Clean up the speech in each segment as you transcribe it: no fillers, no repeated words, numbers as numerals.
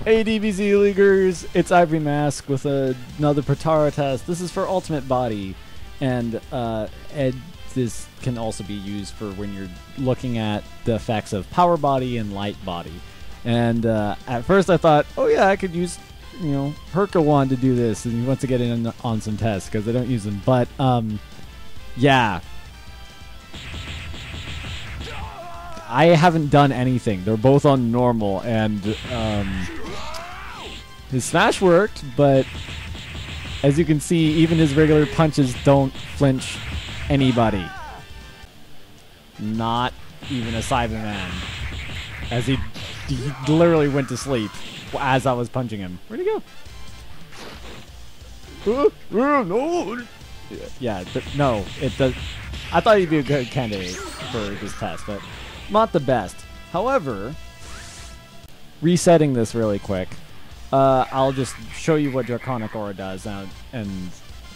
Hey DBZ Leaguers, it's Ivory Mask with another Potara test. This is for Ultimate Body, and this can also be used for when you're looking at the effects of Power Body and Light Body. And at first I thought, oh yeah, I could use, Hercule to do this, and he wants to get in on some tests because I don't use them. But yeah, I haven't done anything. They're both on normal, and his smash worked, but as you can see, even his regular punches don't flinch anybody. Not even a Cyberman. As he literally went to sleep as I was punching him. Where'd he go? No. Yeah, no, it does. I thought he'd be a good candidate for this test, but not the best. However, resetting this really quick, I'll just show you what Draconic Aura does and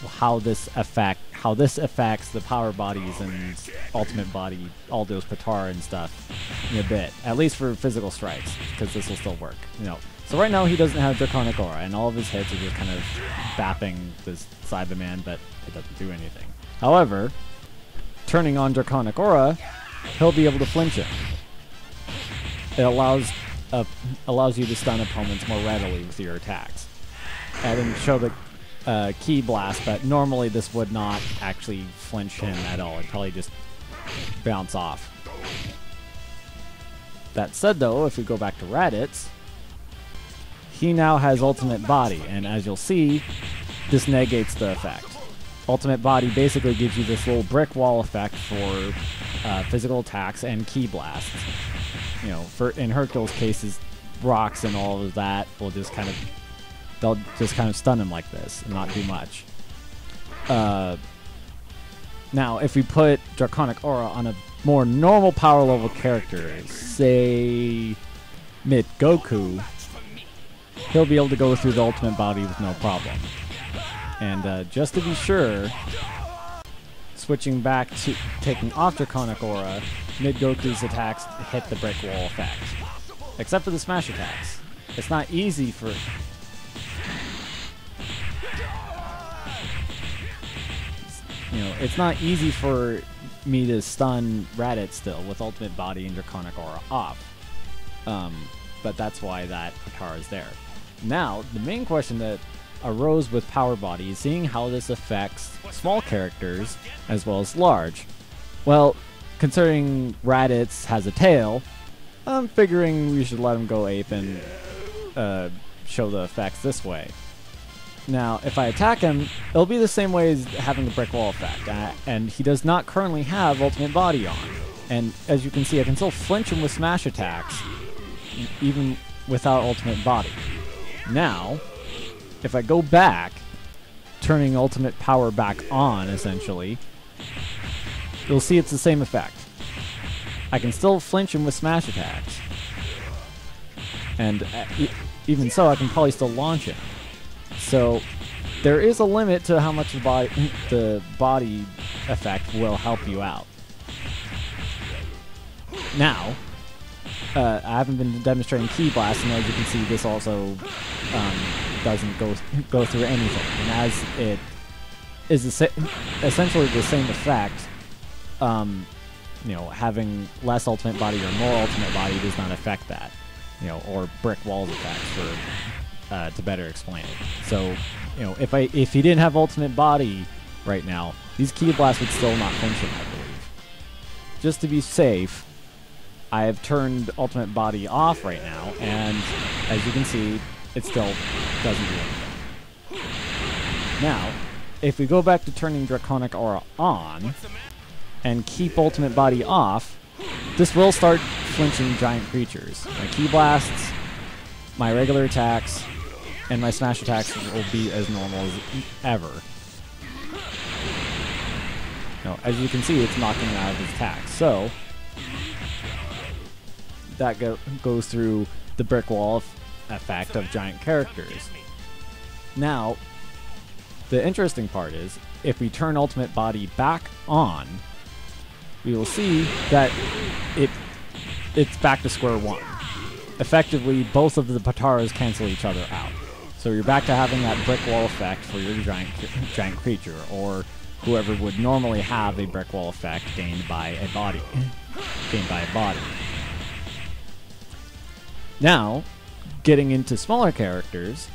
how this affects the Power Bodies and Ultimate Body, all those Potara and stuff in a bit. At least for physical strikes, because this will still work. So right now he doesn't have Draconic Aura, and all of his hits are just kind of bapping this Cyberman, but it doesn't do anything. However, turning on Draconic Aura, he'll be able to flinch him. It allows you to stun opponents more readily with your attacks. I didn't show the key blast, but normally this would not actually flinch him at all. It'd probably just bounce off. That said though, if we go back to Raditz, he now has Ultimate Body, and as you'll see, this negates the effect. Ultimate Body basically gives you this little brick wall effect for physical attacks and key blasts. In Hercule's cases, rocks and all of that will just they'll just kind of stun him like this and not do much. Now, if we put Draconic Aura on a more normal power level character, say Mid Goku, he'll be able to go through the Ultimate Body with no problem. And just to be sure, switching back to taking off Draconic Aura, Mid Goku's attacks hit the brick wall effect. Except for the smash attacks. It's not easy for... it's not easy for me to stun Raditz still with Ultimate Body and Draconic Aura off. But that's why that Potara is there. Now, the main question that arose with Power Body is seeing how this affects small characters as well as large. Well, considering Raditz has a tail, I'm figuring we should let him go ape and show the effects this way. Now, if I attack him, it'll be the same way as having the brick wall effect, and he does not currently have Ultimate Body on. And as you can see, I can still flinch him with smash attacks, even without Ultimate Body. Now, if I go back, turning Ultimate Power back on, essentially, you'll see it's the same effect. I can still flinch him with smash attacks. And even so, I can probably still launch him. So, there is a limit to how much the body effect will help you out. Now, I haven't been demonstrating Key Blast, and as you can see, this also doesn't go through anything. And as it is essentially the same effect, having less Ultimate Body or more Ultimate Body does not affect that, or brick walls effects to better explain it. So, if he didn't have Ultimate Body right now, these Key Blasts would still not flinch him, I believe. Just to be safe, I have turned Ultimate Body off right now, and as you can see, it still doesn't do anything. Now, if we go back to turning Draconic Aura on, and keep Ultimate Body off, this will start flinching giant creatures. My Key Blasts, my regular attacks, and my smash attacks will be as normal as ever. As you can see, it's knocking him out of his attacks. So, that goes through the brick wall effect of giant characters. Now, the interesting part is, if we turn Ultimate Body back on, we will see that it's back to square one. effectively both of the potaras cancel each other out. So you're back to having that brick wall effect for your giant creature, or whoever would normally have a brick wall effect gained by a body. Now, getting into smaller characters,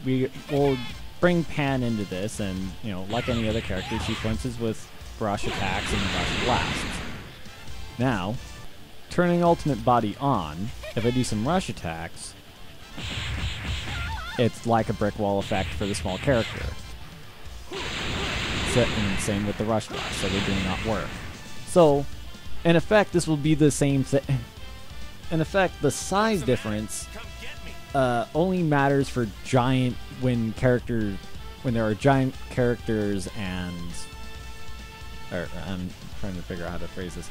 we will bring Pan into this, and like any other character, she flinches with rush attacks and rush blasts. Now, turning ultimate body on, if I do some rush attacks, it's like a brick wall effect for the small character. And same with the rush blast, so they do not work. So, in effect, this will be the same thing. In effect, the size difference only matters for giant when there are giant characters and. I'm trying to figure out how to phrase this.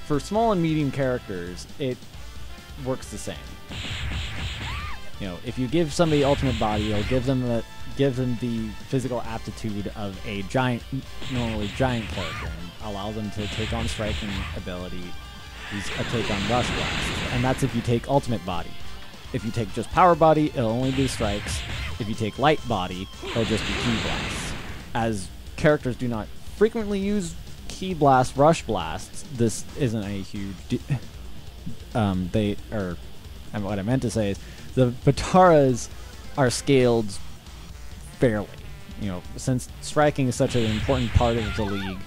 For small and medium characters, it works the same. If you give somebody ultimate body, you'll give them the physical aptitude of a normally giant character, and allow them to take on striking ability, take on rush blast, and that's if you take ultimate body. If you take just power body, it'll only do strikes. If you take light body, it'll just be ki blasts. As characters do not frequently use ki blast, rush blasts, this isn't a huge. What I meant to say is the potaras are scaled fairly. Since striking is such an important part of the league,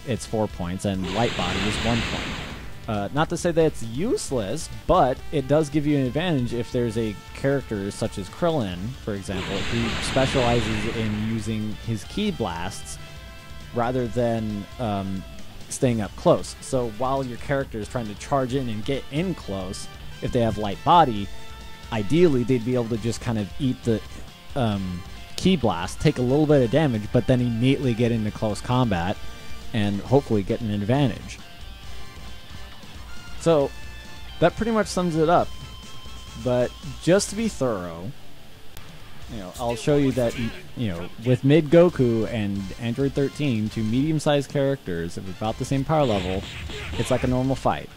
it's 4 points, and light body is 1 point. Not to say that it's useless, but it does give you an advantage if there's a character such as Krillin, for example, who specializes in using his ki blasts rather than staying up close. So while your character is trying to charge in and get in close, if they have light body, ideally they'd be able to just kind of eat the ki blast, take a little bit of damage, but then immediately get into close combat and hopefully get an advantage. So that pretty much sums it up. But just to be thorough, I'll show you that with mid Goku and Android 13, two medium-sized characters of about the same power level, it's like a normal fight.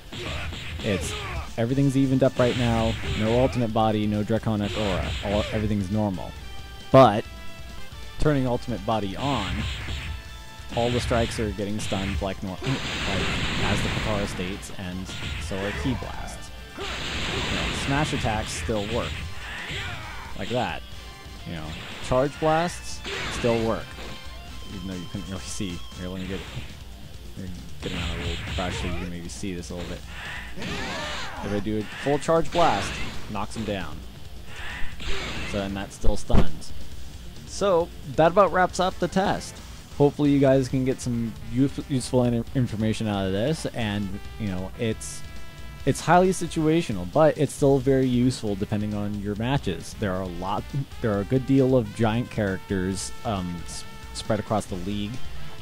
Everything's evened up right now. No ultimate body, no Draconic Aura. Everything's normal. But turning ultimate body on, all the strikes are getting stunned like as the Potara states, and so are ki blasts. Smash attacks still work. Like that. Charge blasts still work. Even though you couldn't really see. You're getting on a little brush so you can maybe see this a little bit. If I do a full charge blast, knocks him down. So then that still stuns. So that about wraps up the test. Hopefully you guys can get some useful information out of this, and it's highly situational, but it's still very useful depending on your matches. There are a good deal of giant characters spread across the league.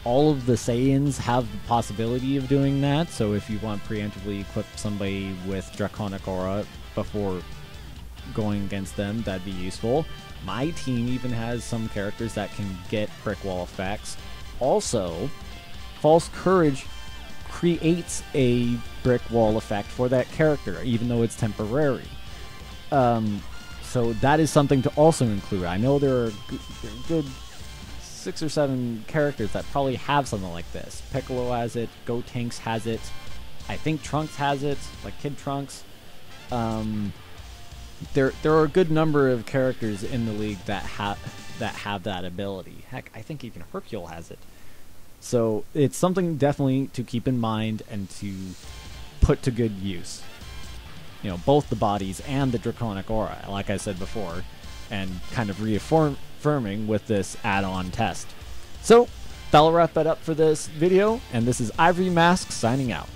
All of the Saiyans have the possibility of doing that, so if you want to preemptively equip somebody with Draconic Aura before going against them, that'd be useful. My team even has some characters that can get brick wall effects. Also, False Courage creates a brick wall effect for that character, even though it's temporary. So that is something to also include. I know there are good 6 or 7 characters that probably have something like this. Piccolo has it, Gotenks has it, I think Trunks has it, like Kid Trunks. There are a good number of characters in the league that have that ability. Heck, I think even Hercule has it. So it's something definitely to keep in mind and to put to good use. Both the bodies and the Draconic Aura, like I said before, and kind of reaffirming with this add-on test. So that'll wrap that up for this video, and this is Ivory Mask signing out.